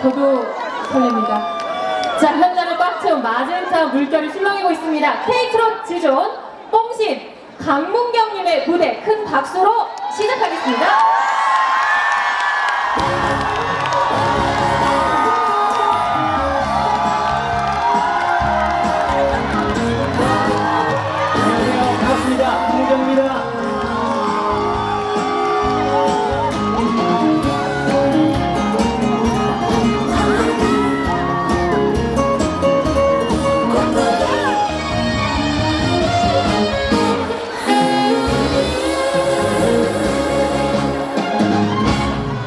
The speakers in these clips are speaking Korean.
저도 설렙니다. 자, 현장을 꽉 채운 마젠타 물결이 출렁이고 있습니다. K-트롯 지존 뽕신 강문경님의 무대 큰 박수로 시작하겠습니다.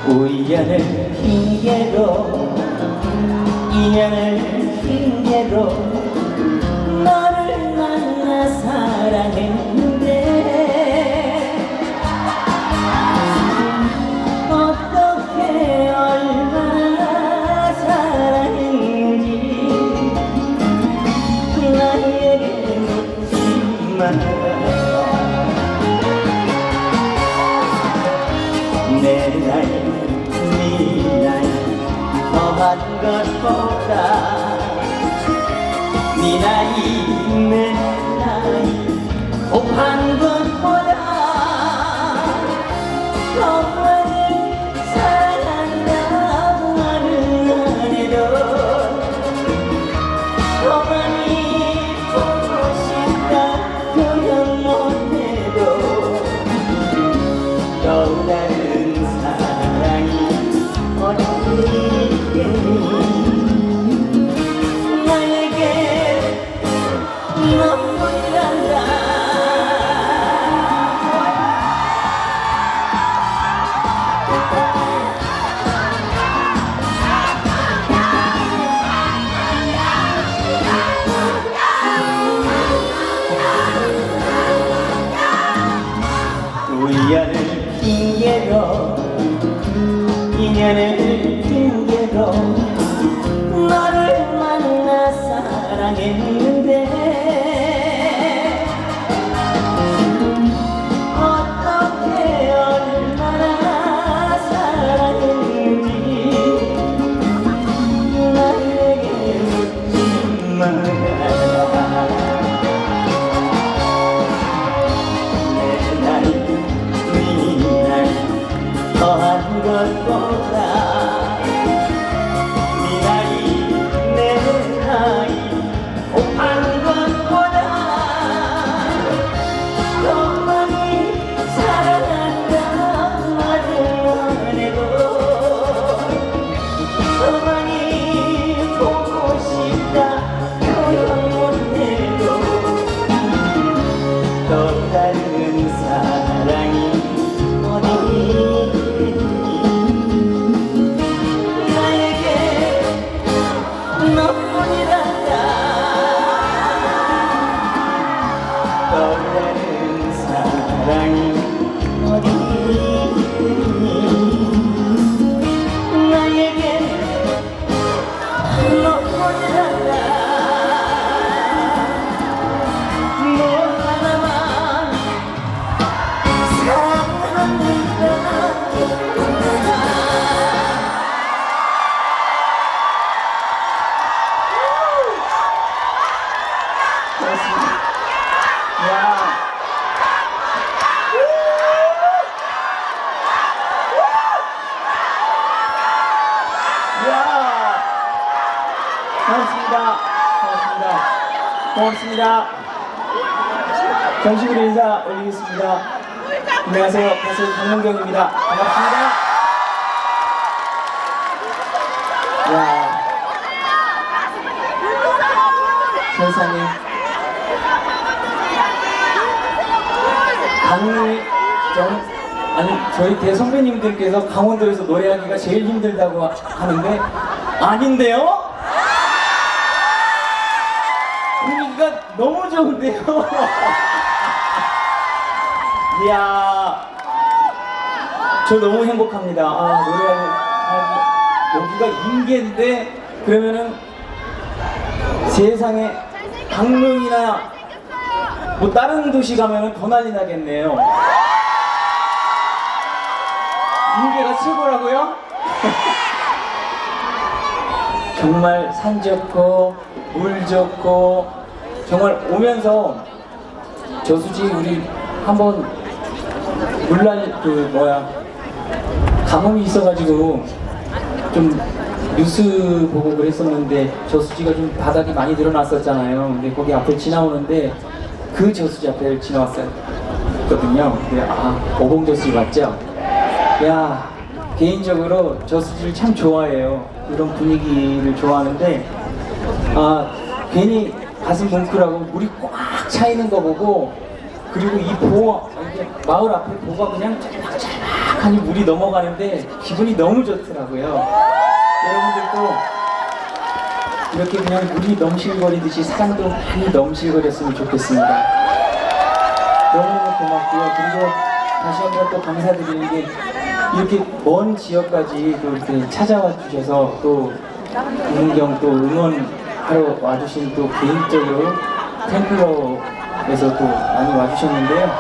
우연을 핑계로 인연을 핑계로 너를 만나 사랑했는데 어떻게 얼마나 사랑했는지 나에게 묻지마. 내 나이 네 나이 더한 것보다 네 나이 내 나이 곱한 것보다 더 많이 사랑한다고 말은 안 해도 더 많이 보고 싶다 표현 못해도 떠오르는 사랑이 어디 있겠니. 나에게 너무이란다. 우연을 핑계로 인연을 핑계로 너를 만나 사랑했는데 어떻게 얼마나 사랑했는지 나에게 묻지 마라. 더한 것보다 네 나이 내 나이 곱한 것보다 더 많이 사랑한다 말을 안 해도 더 많이 보고 싶다 표현 못해도 또 다른 사랑이 어디 떠오르는 사랑이 어디 있니. 나에게 너뿐이란다. 너 하나만 사랑합니다. 고맙습니다. 정식으로 인사 올리겠습니다. 안녕하세요. 가수 강문경입니다. 반갑습니다. 야, 세상에 아니 저희 대선배님들께서 강원도에서 노래하기가 제일 힘들다고 하는데 아닌데요? 분위기가 너무 좋은데요? 이야, 저 너무 행복합니다. 여기가 인계인데 그러면은 세상에 강릉이나 뭐 다른 도시 가면은 더 난리 나겠네요. 인계가 최고라고요? 정말 산 좋고 물 좋고 정말 오면서 저수지 우리 한번 물날 가뭄이 있어가지고 좀 뉴스 보고 그랬었는데 저수지가 좀 바닥이 많이 늘어났었잖아요. 근데 거기 앞을 지나오는데 그 저수지 앞을 지나왔었거든요. 근데 오봉 저수지 맞죠? 야, 개인적으로 저수지를 참 좋아해요. 이런 분위기를 좋아하는데 괜히 가슴 뭉클하고 물이 꽉 차 있는 거 보고 그리고 이 이게 마을 앞에 보가 그냥 짤막짤막하니 물이 넘어가는데 기분이 너무 좋더라고요. 여러분들도 이렇게 그냥 물이 넘실거리듯이 사랑도 많이 넘실거렸으면 좋겠습니다. 너무너무 고맙고요. 그리고 다시 한번 또 감사드리는 게 이렇게 먼 지역까지 또 이렇게 찾아와 주셔서 또 문경 또 응원하러 와주신 또 개인적으로 팬클럽에서 또 많이 와주셨는데요.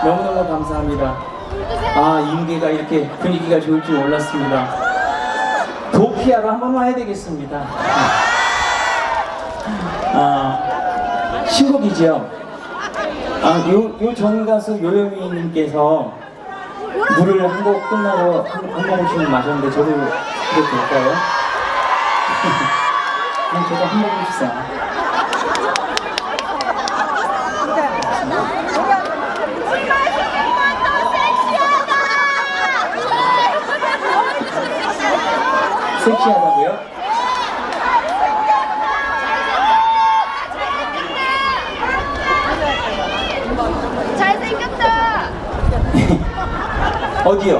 너무너무 감사합니다. 임계가 이렇게 분위기가 좋을 줄 몰랐습니다. 도피아로 한 번만 해야 되겠습니다. 신곡이죠. 요 전 가수 요요미님께서 물을 한 곡 끝나고 한 모금씩 마셨는데 저도 그래도 될까요? 그럼 저도 한 모금 주세요. 섹시하다고요? 잘생겼다. 어디요?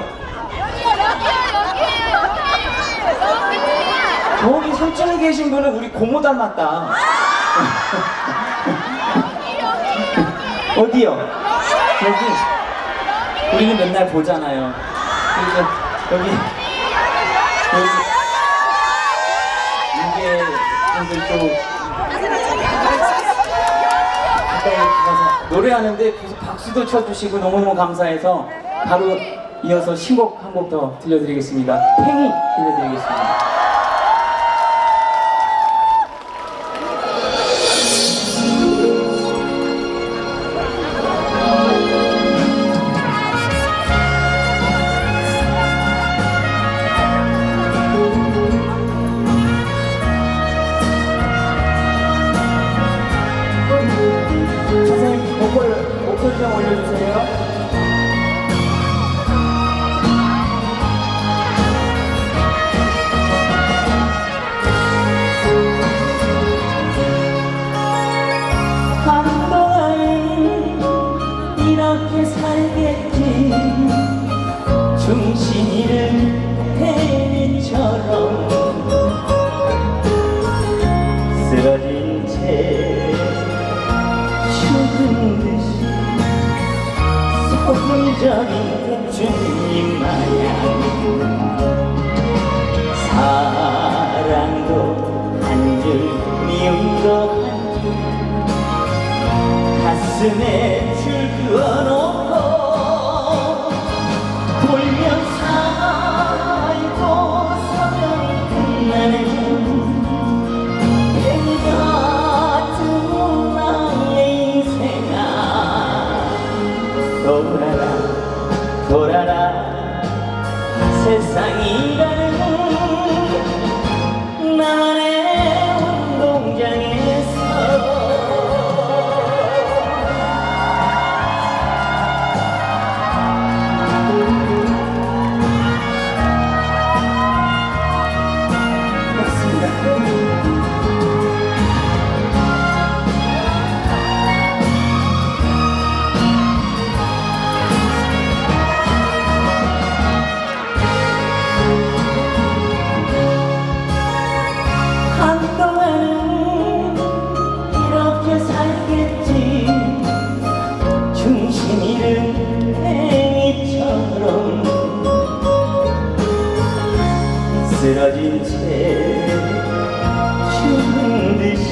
여기. 저기 3층에 계신 분은 우리 고모 닮았다. 어디요? 여기. 우리는 맨날 보잖아요. 여기. 이게 분들 또 가까이 가서 노래하는데 계속 박수도 쳐주시고 너무너무 감사해서 바로 이어서 신곡 한 곡 더 들려드리겠습니다. 팽이 들려드리겠습니다. 선생님 목소리 좀 올려주세요. 한동안 이렇게 살겠지. 중심 잃은 해처럼 쓰러진 채 죽은 듯이 소금적인 주님 마냥 사랑도 한 줄 미움도 한 줄 가슴에 줄 그어놓고 돌면 살고 서면 끝나는 뱀 같은 나의 인생아 돌아라 세상이라는 나만의 운동장에서 한동안은 이렇게 살겠지. 중심 잃은 팽이처럼 쓰러진 채 죽은 듯이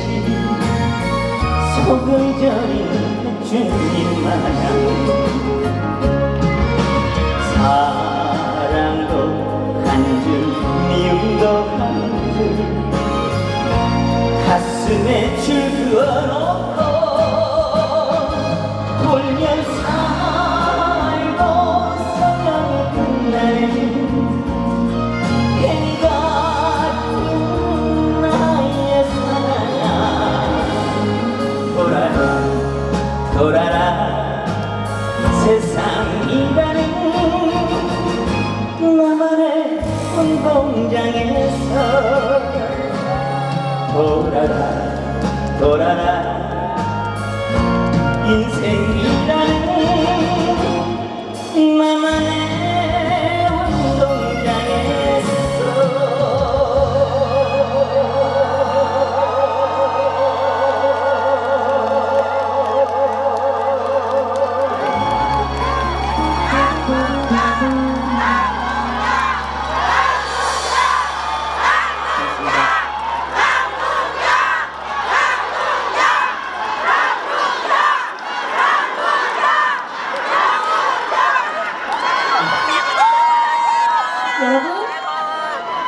소금 절인 주님 마냥 사랑도 한 줄 미움도 한 가슴에 줄 그어놓고 돌면 살고 성령이 끝나는 괜히 같은 나의 사랑아 돌아라 돌아라 세상이라는 나만의 운동장에서 돌아라 돌아라 인생이라는 나만의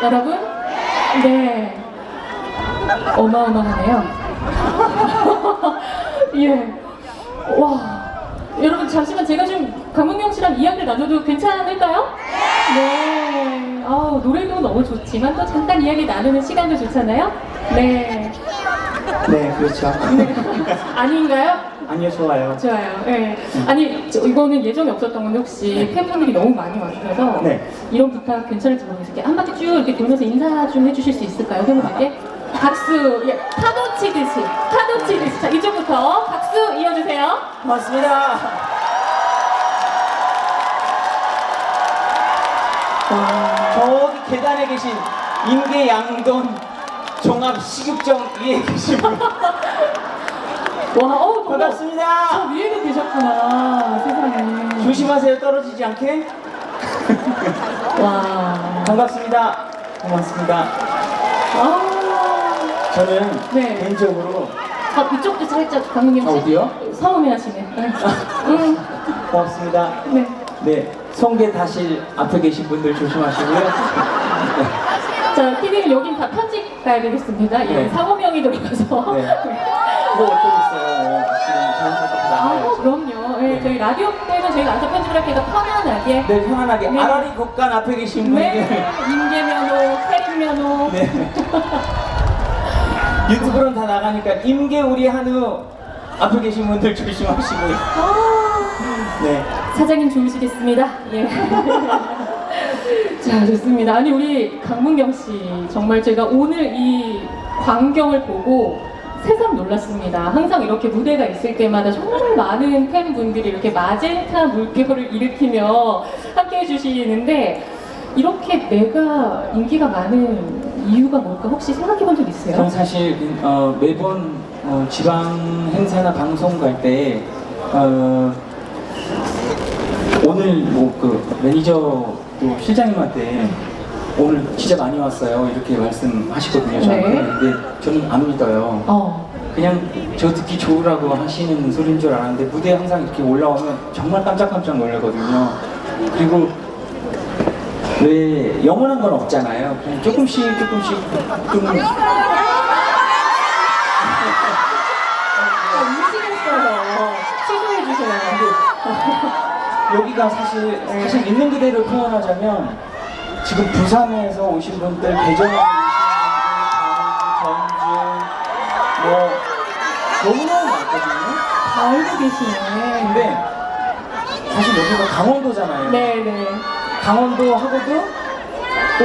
여러분, 네, 어마어마하네요. 예, 와, 여러분 잠시만 제가 좀 강문경 씨랑 이야기를 나눠도 괜찮을까요? 네, 노래도 너무 좋지만 또 잠깐 이야기 나누는 시간도 좋잖아요. 네, 네, 그렇죠. 아닌가요? 아니요, 좋아요. 좋아요. 네. 아니 이거는 예정이 없었던 건데 혹시 팬분들이 너무 많이 와주셔서 네. 이런 부탁 괜찮을지 모르겠어요. 이렇게 한 바퀴 쭉 이렇게 돌면서 인사 좀 해주실 수 있을까요, 팬분들께? 박수, 예, 파도 치듯이, 파도 치듯이. 자 이쪽부터 박수 이어주세요. 고맙습니다. 와, 저기 계단에 계신 임계 양돈 종합 식육정 위에 계신 분 정말 저 반갑습니다. 위에도 계셨구나, 세상에. 조심하세요, 떨어지지 않게. 와, 반갑습니다. 고맙습니다. 저는 네. 개인적으로 이쪽도 살짝 강민경 씨. 어디요? 서운해하시네. 네. 고맙습니다. 네. 네, 성게다실 앞에 계신 분들 조심하시고요. 자, 피디님 여긴 다 편집 가야 되겠습니다. 예, 네. 상호명이 들어가서. 네. 뭐 어떤 있어요? 지금 자연스럽게 다 나와요. 그럼요. 예, 네. 저희 라디오 때는 저희가 안서 편집을 할게요. 편안하게. 네, 편안하게 네. 아라리 곡간 앞에 계신 분들. 네, 임계면허, 캐릭면허. 네. 유튜브로는 다 나가니까 임계 우리 한우 앞에 계신 분들 조심하시고요. 네. 사장님 좋으시겠습니다. 예. 자, 좋습니다. 아니, 우리 강문경 씨, 정말 제가 오늘 이 광경을 보고 새삼 놀랐습니다. 항상 이렇게 무대가 있을 때마다 정말 많은 팬분들이 이렇게 마젠타 물결을 일으키며 함께 해주시는데, 이렇게 내가 인기가 많은 이유가 뭘까 혹시 생각해 본 적 있어요? 저는 사실 매번 지방 행사나 방송 갈 때 오늘 뭐 그 매니저 또 실장님한테 오늘 진짜 많이 왔어요 이렇게 말씀하시거든요. 저한테. 네. 근데 저는 안 믿어요. 그냥 저 듣기 좋으라고 하시는 소리인 줄 알았는데 무대에 항상 이렇게 올라오면 정말 깜짝깜짝 놀라거든요. 그리고 왜 영원한 건 없잖아요. 그냥 조금씩 좀 음식했어요. 취소해주세요. 여기가 사실 있는 그대로 표현하자면 지금 부산에서 오신 분들, 대전에서 오신 분들, 전주 뭐 너무너무 많거든요. 다 알고 계시네. 근데 사실 여기가 강원도잖아요. 네네. 강원도 하고도 또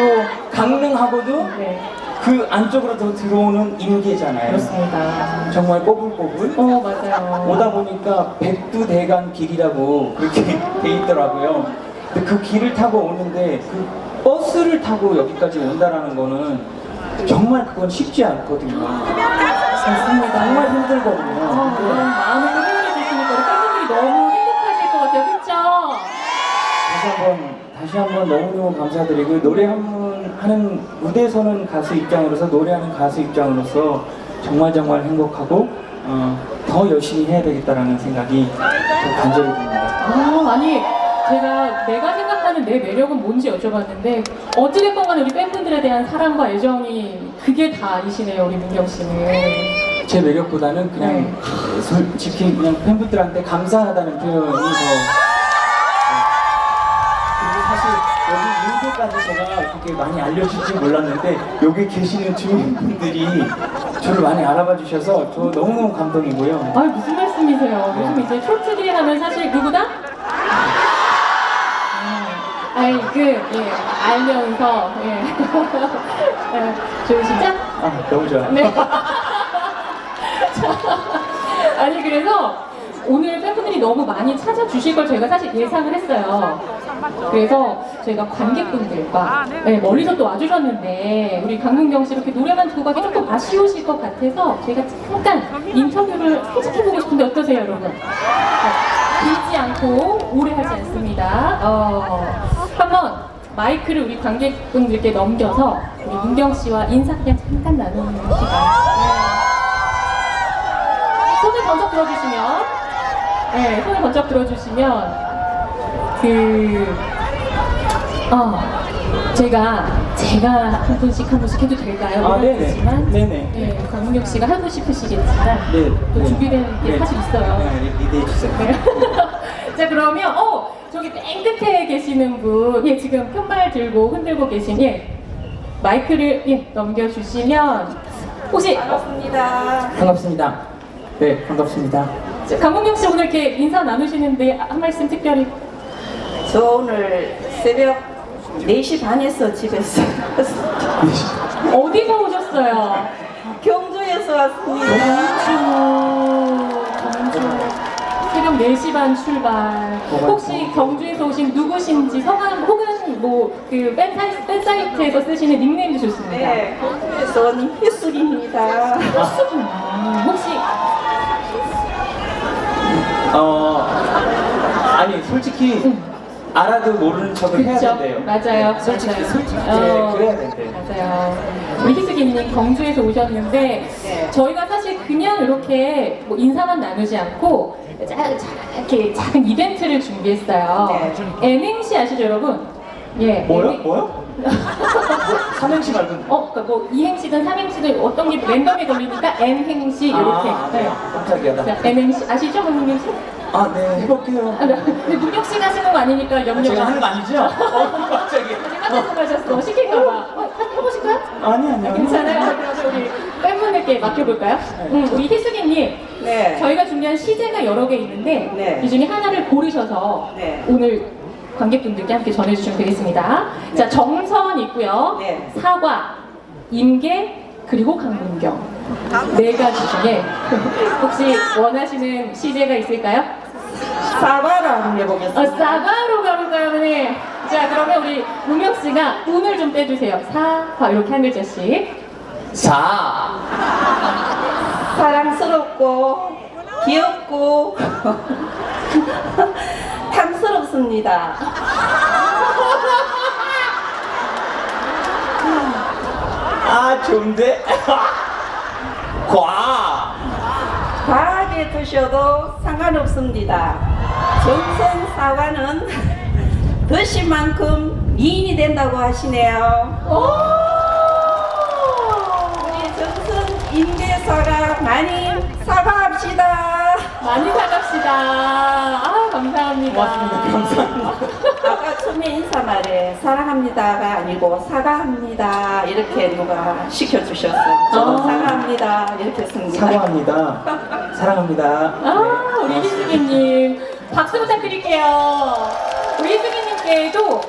강릉하고도 네. 그 안쪽으로 더 들어오는 임계잖아요. 그렇습니다. 정말 꼬불꼬불. 맞아요. 오다 보니까 백두대간 길이라고 그렇게 돼 있더라고요. 근데 그 길을 타고 오는데 그 버스를 타고 여기까지 온다라는 거는 정말 그건 쉽지 않거든요. 맞습니다. 정말 힘들거든요. 그런 근데 마음을 표현해 주시니까 우리 팬분들이 너무 행복하실 것 같아요. 그쵸? 다시 한번 너무너무 감사드리고 노래 하는 무대에 서는 가수 입장으로서 노래하는 가수 입장으로서 정말 행복하고 더 열심히 해야 되겠다라는 생각이 더 간절히 듭니다. 아니 제가 내가 생각하는 내 매력은 뭔지 여쭤봤는데 어찌됐건 간에 우리 팬분들에 대한 사랑과 애정이 그게 다이시네요, 우리 문경 씨는. 제 매력보다는 그냥 네. 솔직히 그냥 팬분들한테 감사하다는 표현이 더. 그리고 사실 여기 인도까지 제가 그렇게 많이 알려줄지 몰랐는데 여기 계시는 주민분들이 저를 많이 알아봐 주셔서 저 너무너무 감동이고요. 아 무슨 말씀이세요? 네. 요즘 이제 트로트들이 하면 사실 누구다? 아이 예, 알면서 예. 좋으시죠? 아 너무 좋아요. 네. 자, 아니 그래서 오늘 팬분들이 너무 많이 찾아주실 걸 저희가 사실 예상을 했어요. 그래서 저희가 관객분들과 네, 멀리서 또 와주셨는데 우리 강문경 씨 이렇게 노래만 듣고 가기 조금 아쉬우실 것 같아서 저희가 잠깐 인터뷰를 살짝 해보고 싶은데 어떠세요, 여러분? 길지 않고 오래 하지 않습니다. 한번 마이크를 우리 관객분들께 넘겨서 우리 문경 씨와 인사 그냥 잠깐 나누는 시간. 손을 번쩍 들어주시면, 네, 손을 번쩍 들어주시면 제가 한 분씩 해도 될까요? 아, 네네. 그렇지만, 네네. 네, 강문경 씨가 하고 싶으시겠지만 네. 또 네. 준비된 게 네. 사실 있어요. 네, 리드해 주세요. 네. 자 그러면 저기 맨 끝에 계시는 분, 예 지금 푯말 들고 흔들고 계신 마이크를 넘겨주시면 혹시 반갑습니다. 네, 반갑습니다. 강문경 씨 오늘 이렇게 인사 나누시는데 한 말씀 특별히. 저 오늘 새벽 4시 반에서 집에서 어디서 오셨어요? 경주에서 왔습니다. 경주 새벽 4시 반 출발. 혹시 경주에서 오신 누구신지 성함 혹은 그 팬사이트에서 쓰시는 닉네임도 좋습니다. 네, 경주에서 온 희숙입니다. 혹시 아니 솔직히 알아도 모르는 척을 해야 그쵸? 된대요. 맞아요. 네, 솔직히 맞아요. 솔직히 그래야 된대요. 맞아요. 우리 희숙이님 경주에서 오셨는데 네. 저희가 사실 그냥 이렇게 인사만 나누지 않고 이렇게 작은 이벤트를 준비했어요. 네. N행시 아시죠, 여러분? 예. 뭐요? 삼행시 말고. 그러니까 이행시든 삼행시든 어떤 게 랜덤에 걸리니까 N행시 이렇게. 네. 깜짝이야. 자, N행시 아시죠, 강민경 씨? 네, 해볼게요. 네. 근데 문경 씨가 하시는 거 아니니까 염려. 제가 하는 거 아니죠? 갑자기. 깜짝 놀라셨어. 시킬까봐. 해보실까요? 아니요. 괜찮아요. 그래서 우리 팬분들께 맡겨볼까요? 우리 희숙이님, 네. 저희가 준비한 시제가 여러 개 있는데 네. 이 중에 하나를 고르셔서 네. 오늘 관객분들께 함께 전해주시면 되겠습니다. 네. 자, 정선 있고요. 네. 사과, 임계, 그리고 강문경. 네 가지 중에 혹시 원하시는 시제가 있을까요? 사과를 한번 해보겠습니다. 사과로 가볼까요, 네. 자, 그러면 우리 문경 씨가 운을 좀 떼주세요. 사과 이렇게 한 글자씩. 사랑스럽고 귀엽고 탐스럽습니다. 좋은데? 과하게 드셔도 상관없습니다. 정선 사과는 드신 만큼 미인이 된다고 하시네요. 우리 정선 임대사가 많이 사과합시다. 많이 사갑시다. 감사합니다. 고맙습니다. 아까 처음에 인사말에 사랑합니다가 아니고 사과합니다 이렇게 누가 시켜주셨어요. 저는 사과합니다 이렇게 했습니다. 사과합니다. 사랑합니다. 우리 희숙이님 박수 부탁드릴게요. 우리 희숙이님께도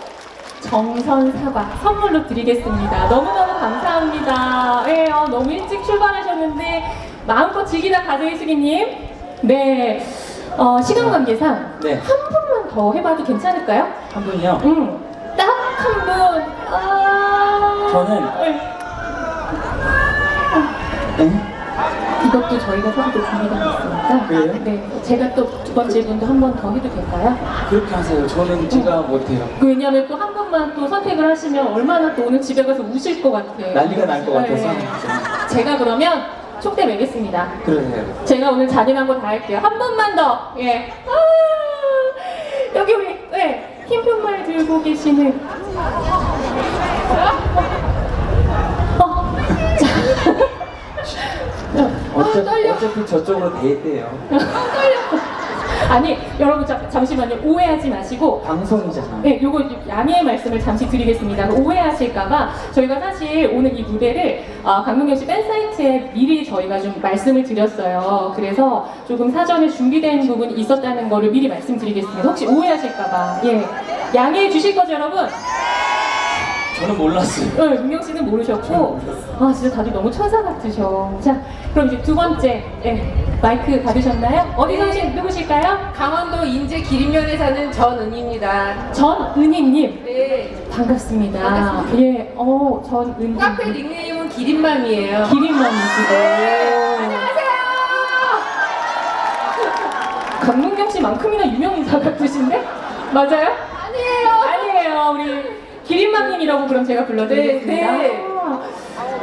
정선 사과 선물로 드리겠습니다. 너무너무 감사합니다. 네, 너무 일찍 출발하셨는데 마음껏 즐기다 가세요, 희숙이님. 네, 시간 관계상 네. 한 분만 더 해봐도 괜찮을까요? 한 분이요. 딱 한 분. 저는 네? 이것도 저희가 사실 또 준비가 됐으니까. 그래요? 네, 제가 또 두 번째 분도 한 번 더 해도 될까요? 그렇게 하세요. 저는 제가 못해요. 왜냐면 또 한 분만 또 선택을 하시면 얼마나 또 오늘 집에 가서 우실 것 같아요. 난리가 날 것 같아서. 네. 제가 그러면 촉대 매겠습니다. 그러세요. 제가 오늘 잔인한 거 다 할게요. 한 번만 더. 예. 여기 우리 흰편말 들고 계시는. 어쩌- 어차피 저쪽으로 대대요. 아니 여러분 잠시만요. 오해하지 마시고 방송이잖아. 네, 요거 양해의 말씀을 잠시 드리겠습니다. 오해하실까봐 저희가 사실 오늘 이 무대를 강문경 씨 팬사이트에 미리 저희가 좀 말씀을 드렸어요. 그래서 조금 사전에 준비된 부분이 있었다는 거를 미리 말씀드리겠습니다. 혹시 오해하실까봐 예, 양해해 주실 거죠, 여러분? 저는 몰랐어요. 네, 문경 씨는 모르셨고 아 진짜 다들 너무 천사 같으셔. 자, 그럼 이제 두 번째 마이크 받으셨나요? 어디서 오신 누구실까요? 강원도 인제 기린면에 사는 전은입니다. 전은희님. 네. 반갑습니다. 반갑습니다. 예, 전은희. 카페 닉네임은 기린맘이에요. 기린맘이시고. 안녕하세요. 강문경 씨만큼이나 유명 인사 같으신데? 맞아요? 아니에요. 우리 기린맘님이라고 그럼 제가 불러드리겠습니다. 네.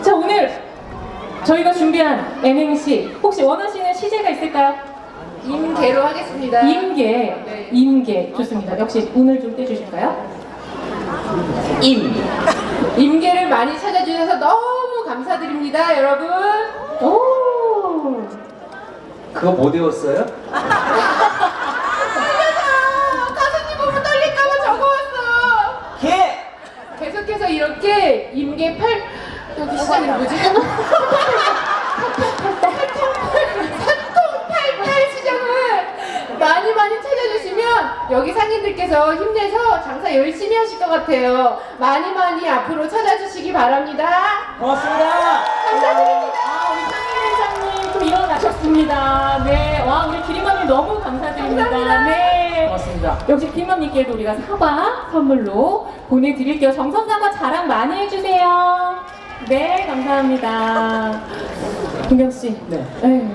자, 오늘 저희가 준비한 N행시 혹시 원하시는 시제가 있을까요? 임계로 하겠습니다. 임계. 네. 임계. 좋습니다. 역시 운을 좀 떼주실까요? 임계를 많이 찾아주셔서 너무 감사드립니다, 여러분. 오. 그거 못 외웠어요? 가수님 보면 떨릴까봐 적어왔어. 예! 계속해서 이렇게 임계 여기 시작이 뭐지? 388 시장을 많이 찾아주시면 여기 상인들께서 힘내서 장사 열심히 하실 것 같아요. 많이 앞으로 찾아주시기 바랍니다. 고맙습니다. 감사드립니다. 우리 상인 회장님 또 일어나셨습니다. 네, 와 우리 기린맘님 너무 감사드립니다. 감사합니다. 네, 고맙습니다. 역시 기린맘님께도 우리가 사과 선물로 보내드릴게요. 정선사과 자랑 많이 해주세요. 네, 감사합니다. 동경 씨, 네.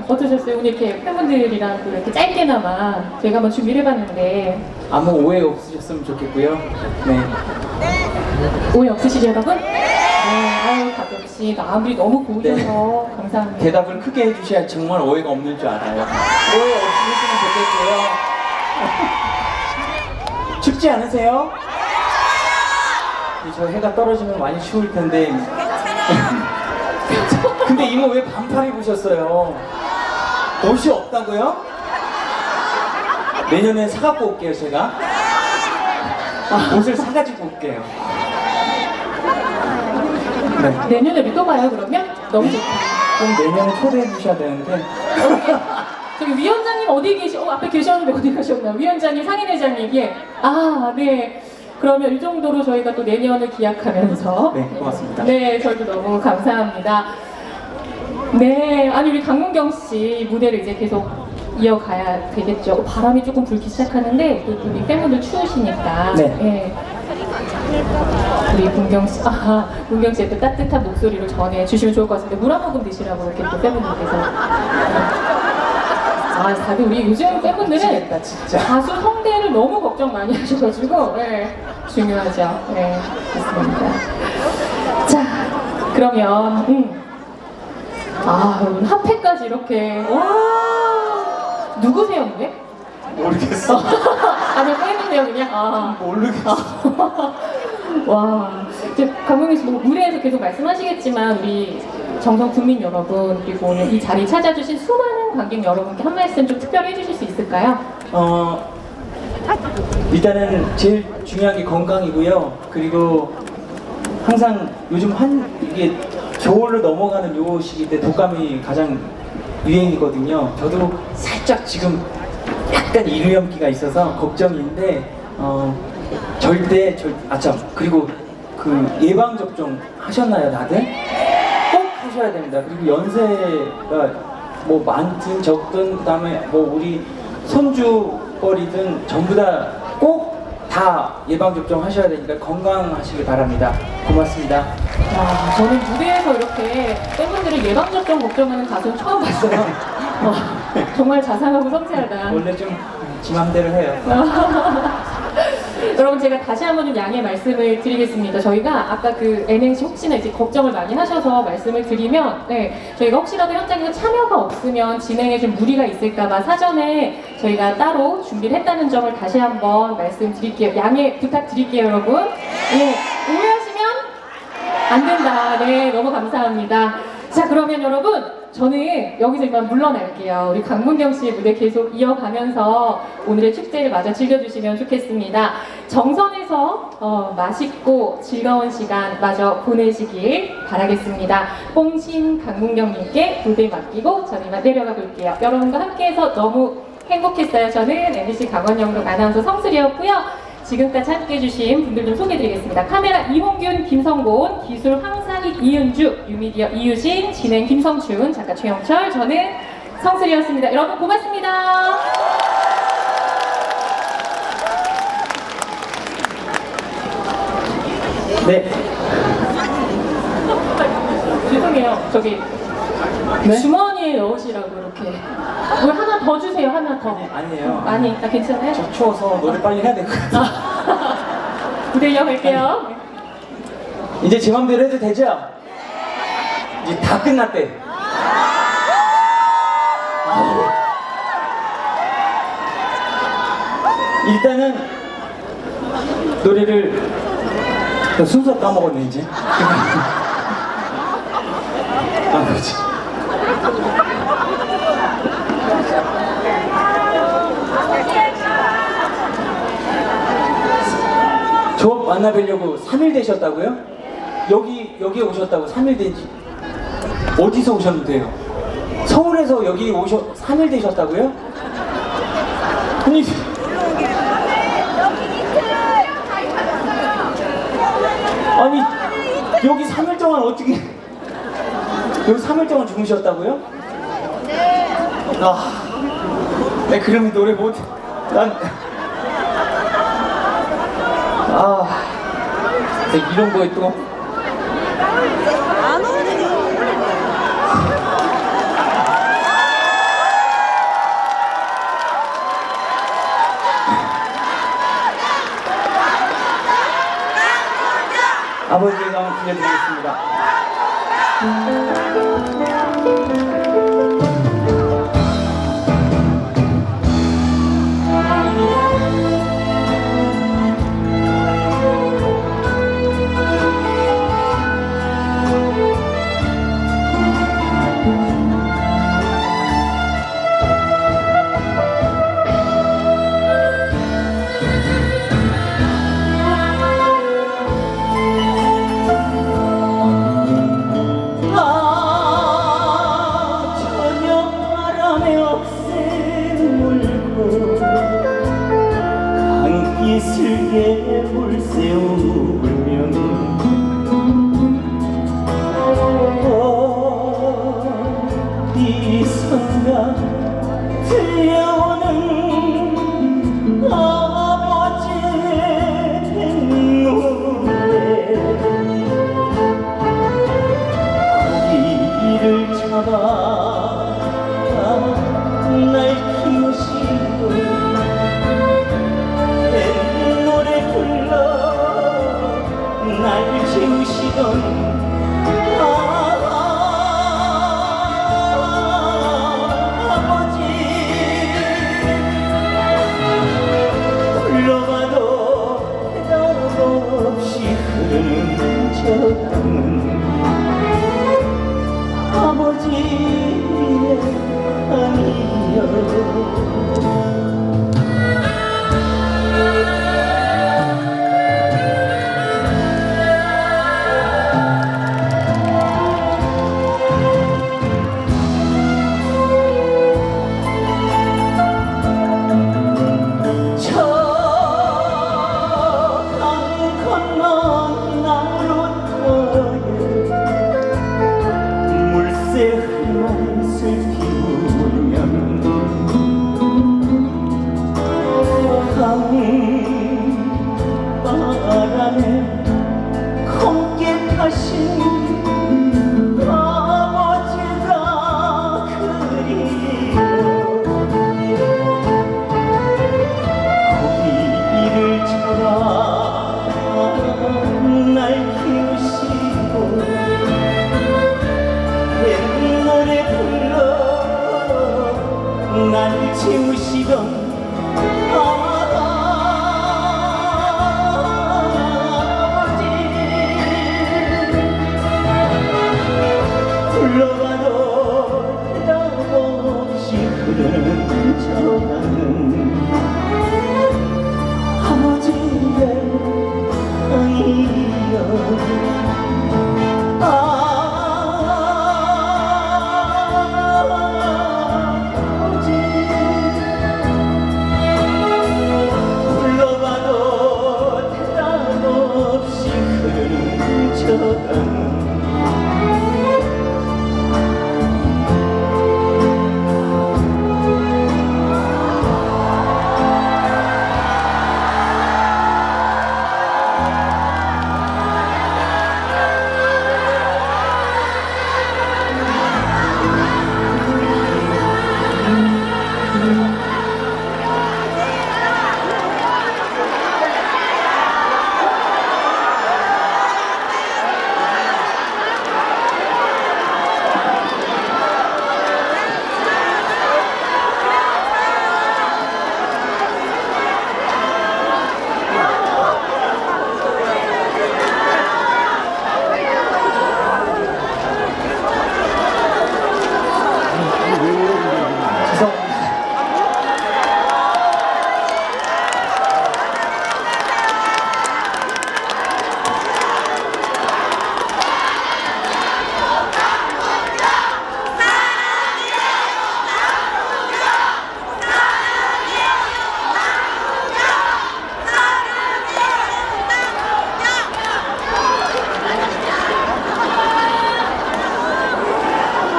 어떠셨어요? 오늘 이렇게 팬분들이랑 또 이렇게 짧게나마 저희가 한번 준비를 해봤는데 아무 오해 없으셨으면 좋겠고요. 네. 오해 없으시죠, 여러분? 네, 아유 가끔씩 마음이 너무 고우셔서 감사합니다. 대답을 크게 해주셔야 정말 오해가 없는 줄 알아요. 오해 없으셨으면 좋겠고요. 춥지 않으세요? 저 해가 떨어지면 많이 추울 텐데. 근데 이모 왜 반팔 입으셨어요? 옷이 없다고요? 내년에 사갖고 올게요, 제가. 옷을 사가지고 올게요. 네. 내년에 우리 또 봐요, 그러면? 너무 좋다. 좀 내년에 초대해 주셔야 되는데. 저기 위원장님 어디 앞에 계셨는데 어디 가셨나요? 위원장님, 상인회장님, 예. 네. 그러면 이 정도로 저희가 또 내년을 기약하면서. 네, 고맙습니다. 네, 저희도 너무 감사합니다. 네, 아니, 우리 강문경 씨 무대를 이제 계속 이어가야 되겠죠. 바람이 조금 불기 시작하는데, 또 우리 팬분들 추우시니까. 네. 예. 우리 문경 씨, 문경 씨의 또 따뜻한 목소리로 전해주시면 좋을 것 같은데, 물 한 모금 드시라고 이렇게 또 팬분들께서. 다들 우리 요즘 팬분들은 미치겠다, 진짜. 가수 성대를 너무 걱정 많이 하셔가지고, 네, 중요하죠. 네, 좋습니다. 자, 그러면, 여러분, 핫팩까지 이렇게, 와, 누구세요, 근데? 모르겠어. 아니, 팬이세요, 그냥? 모르겠어. 와, 이제 강문경 씨 무대에서 계속 말씀하시겠지만 우리 정성 국민 여러분 그리고 오늘 이 자리 찾아주신 수많은 관객 여러분께 한 말씀 좀 특별히 해주실 수 있을까요? 일단은 제일 중요한 게 건강이고요. 그리고 항상 요즘 이게 겨울로 넘어가는 요 시기 때 독감이 가장 유행이거든요. 저도 살짝 지금 약간 이류염기가 있어서 걱정인데 절대 그리고 그 예방 접종 하셨나요, 다들? 꼭 하셔야 됩니다. 그리고 연세가 뭐 많든 적든 그다음에 뭐 우리 손주뻘이든 전부 다 꼭 다 예방 접종 하셔야 되니까 건강하시길 바랍니다. 고맙습니다. 저는 무대에서 이렇게 팬분들의 예방접종 걱정하는 가수는 처음 봤어요. 정말 자상하고 섬세하다. 원래 좀 지 맘대로 해요. 여러분 제가 다시 한번 좀 양해 말씀을 드리겠습니다. 저희가 아까 그 N행시 혹시나 이제 걱정을 많이 하셔서 말씀을 드리면 저희가 혹시라도 현장에서 참여가 없으면 진행에 좀 무리가 있을까봐 사전에 저희가 따로 준비를 했다는 점을 다시 한번 말씀드릴게요. 양해 부탁드릴게요, 여러분. 오해하시면 안 된다. 네, 너무 감사합니다. 자, 그러면 여러분 저는 여기서 이만 물러날게요. 우리 강문경 씨의 무대 계속 이어가면서 오늘의 축제를 마저 즐겨주시면 좋겠습니다. 정선에서 맛있고 즐거운 시간 마저 보내시길 바라겠습니다. 뽕신 강문경님께 무대 맡기고 저는 이만 내려가 볼게요. 여러분과 함께해서 너무 행복했어요. 저는 MBC 강원영동 아나운서 성슬이었고요. 지금까지 함께해주신 분들 좀 소개해드리겠습니다. 카메라 이홍균, 김성곤, 기술 황상익, 이은주, 뉴미디어 이유진, 진행 김성춘, 작가 최영철, 저는 성슬이었습니다. 여러분 고맙습니다. 네. 죄송해요. 저기 주머니에 넣으시라고 이렇게. 뭘 하나 더 주세요. 하나 더. 아니에요. 많이. 괜찮아요? 저 추워서 노래 빨리 해야 될 것 같아요. 무대 이어갈게요. 이제 제 맘대로 해도 되죠? 이제 다 끝났대. 일단은 노래를 순서 까먹었네 이제. 아 그렇지. 저 만나뵈려고 3일 되셨다고요? 여기 오셨다고 3일 된지 어디서 오셨는데요? 서울에서 여기 3일 되셨다고요? 아니 여기 3일 동안 어떻게 여기 3일 동안 주무셨다고요? 네. 네 그러면 노래 못. 이런 거에 또 안 오네. 아버지가 한번 들려드리겠습니다. 이슬게 불새우 울면 어디선가 들려오는 아버지의 노래 고기를 잡아 날 키우시고 날 재우시던 아버지 불러봐도 대답 없이 흐르는 저 강은 아버지의 강이여 바람에 검게 타신 아버지가 그리워 고기를 잡아 날 키우시고 옛날에 불러 날 채우시던 불러봐도 불러봐도 대답 없이 흐르는 저강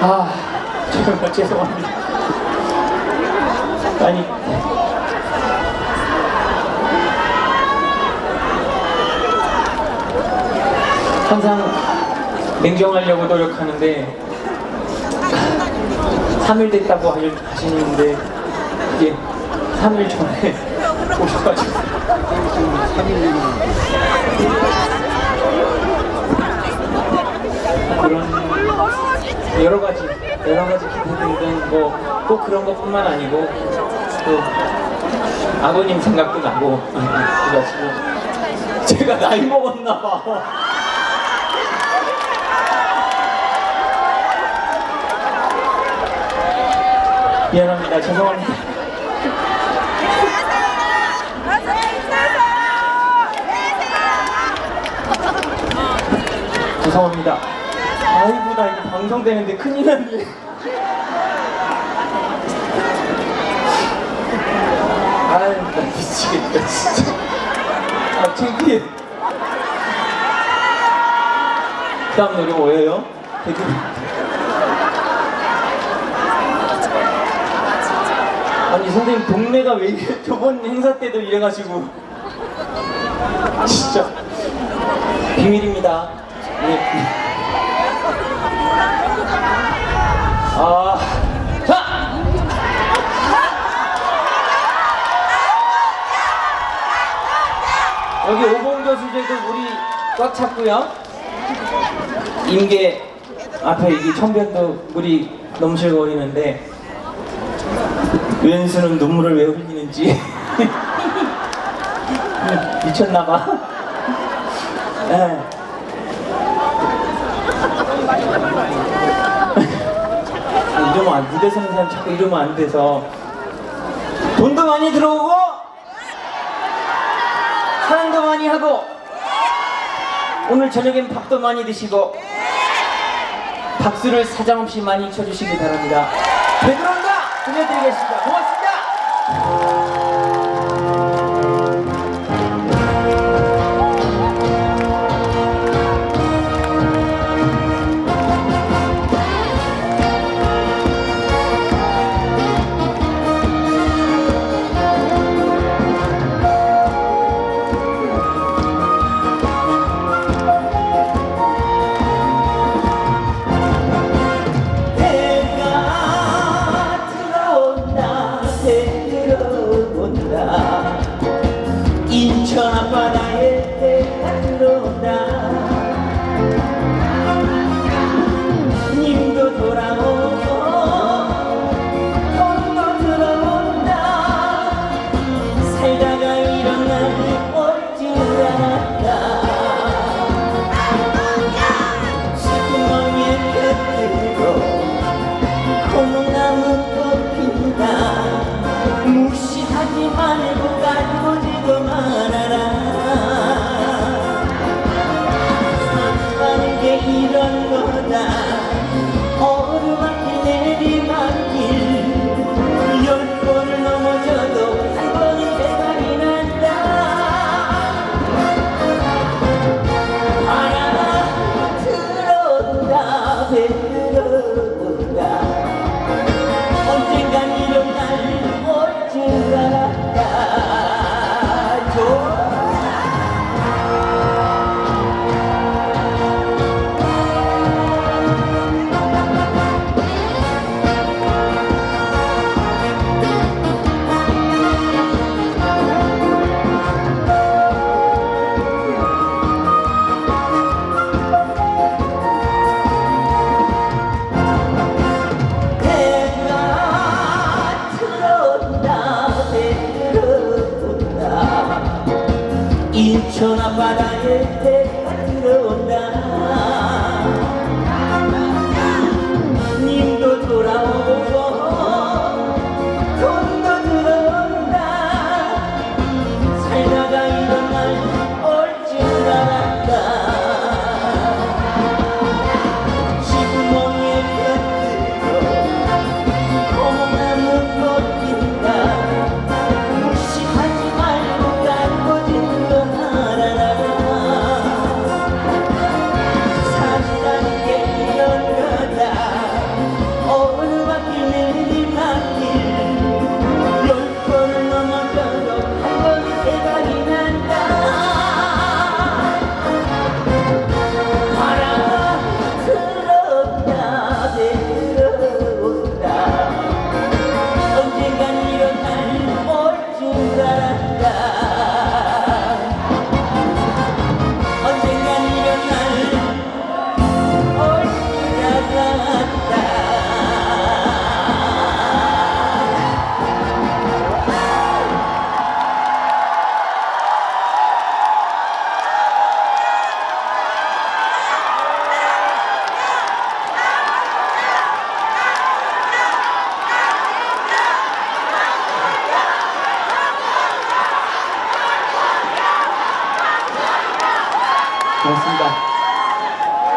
아, 정말 죄송합니다. 아니, 항상 냉정하려고 노력하는데 3일 됐다고 하시는데 이게 3일 전에 오셔가지고 그런 여러 가지 기대들은 뭐 꼭 그런 것뿐만 아니고 또 아버님 생각도 나고 그래가지고 제가 나이 먹었나 봐. 미안합니다. 죄송합니다. 죄송합니다. 아이고 나 이거 방송되는데 큰일 났네. 아유 나 미치겠다 진짜. 아 창피해. 다음 노래 뭐예요? 아니 선생님 동네가 왜 이래? 저번 행사 때도 이래가지고 진짜 비밀입니다. 네. 아, 자! 여기 오봉교수제도 물이 꽉 찼고요. 임계 앞에 이 천변도 물이 넘실거리는데 왼수는 눈물을 왜 흘리는지 미쳤나봐. 이러면 안, 무대 서는 사람 자꾸 이러면 안 돼서 돈도 많이 들어오고 사랑도 많이 하고 오늘 저녁엔 밥도 많이 드시고 박수를 사정없이 많이 쳐주시기 바랍니다. 되돌아온다 들려드리겠습니다. 고맙습니다. 해가 들어온다.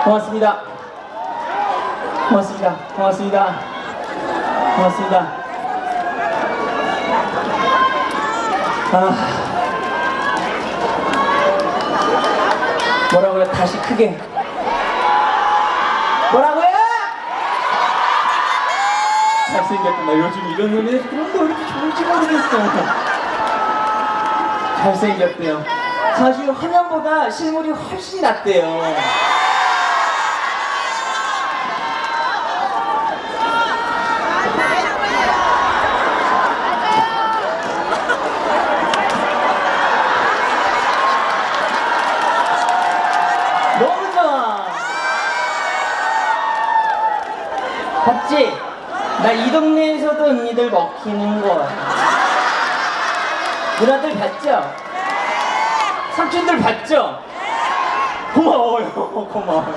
고맙습니다. 고맙습니다. 고맙습니다. 고맙습니다. 뭐라고요? 다시 크게. 뭐라고요? 잘생겼다. 나 요즘 이런 노래 그런 거 이렇게 좋을지 모르겠어. 잘생겼대요. 사실 화면보다 실물이 훨씬 낫대요. 너무 좋아. 봤지? 나 이 동네에서도 언니들 먹히는 거야. 누나들 봤죠? 삼촌들 봤죠? 고마워요. 고마워요.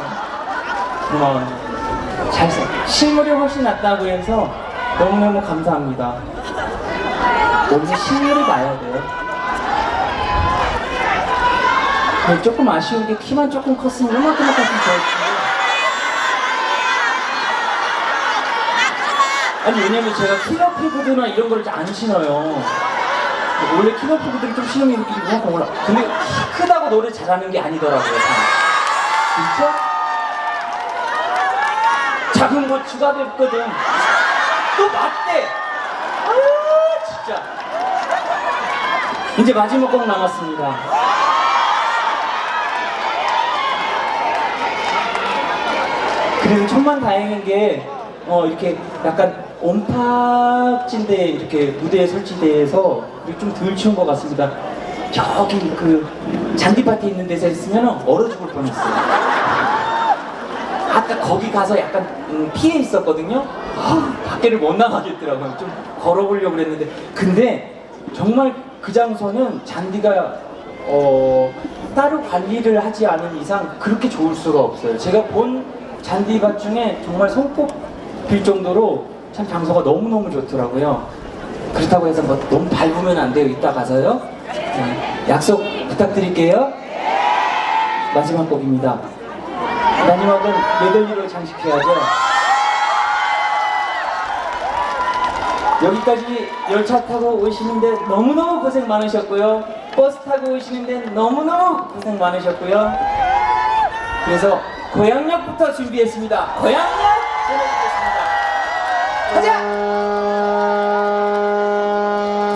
고마워요. 잘생. 실물이 훨씬 낫다고 해서 너무너무 감사합니다. 여기서 실물이 나야 돼요. 네, 조금 아쉬운 게 키만 조금 컸으면 이만큼만 컸으면 좋았지. 아니 왜냐면 제가 키높이 구두나 이런 걸 안 신어요. 원래 키높이 구두를 좀 신으면 이렇게 이만큼 올라. 근데 키 크다고 노래 잘하는 게 아니더라고요. 진짜? 작은 거 추가됐거든. 또 맞대. 아 진짜. 이제 마지막 곡 남았습니다. 그래도 천만다행인 게 이렇게 약간 온탁진데 이렇게 무대에 설치돼서 좀 덜 추운 것 같습니다. 저기 그 잔디밭에 있는 데서 했으면 얼어 죽을 뻔했어요. 아까 거기 가서 약간 피해 있었거든요. 밖에를 못 나가겠더라고요. 좀 걸어보려고 그랬는데 근데 정말 그 장소는 잔디가 따로 관리를 하지 않은 이상 그렇게 좋을 수가 없어요. 제가 본 잔디밭 중에 정말 손꼽힐 정도로 참 장소가 너무너무 좋더라고요. 그렇다고 해서 뭐 너무 밟으면 안 돼요. 이따 가서요. 약속 부탁드릴게요. 마지막 곡입니다. 마지막은 메들리로 장식해야죠. 여기까지 열차 타고 오시는데 너무너무 고생 많으셨고요. 버스 타고 오시는데 너무너무 고생 많으셨고요. 그래서 고향역부터 준비했습니다. 고향역 전해드리겠습니다. 가자!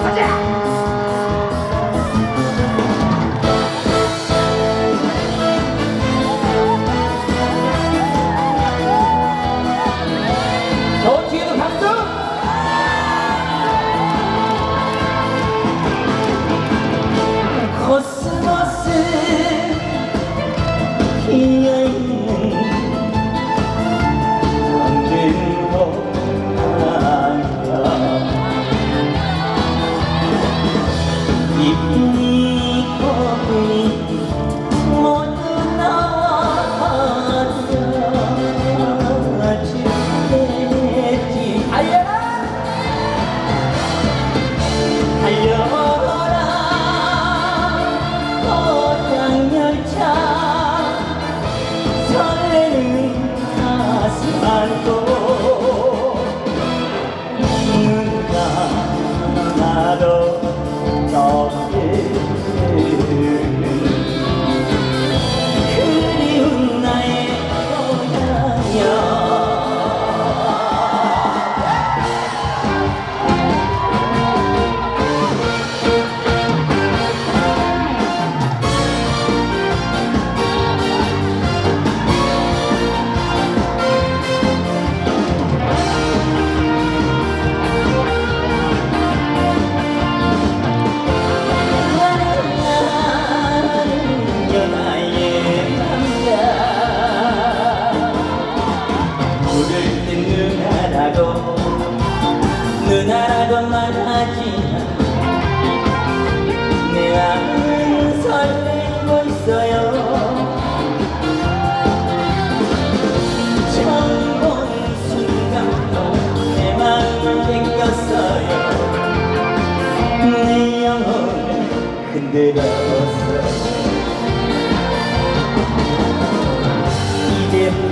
가자! 저 뒤에도 박수! 코스모스 피어있는 이쁜 이 꽃이 모두 나와서 주겠지. 달려라 달려라 고향열차 설레는 가슴 안고 눈 감아도 그리운 나의 고향이여.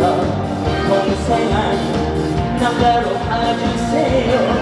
동생아 남자로 봐주세요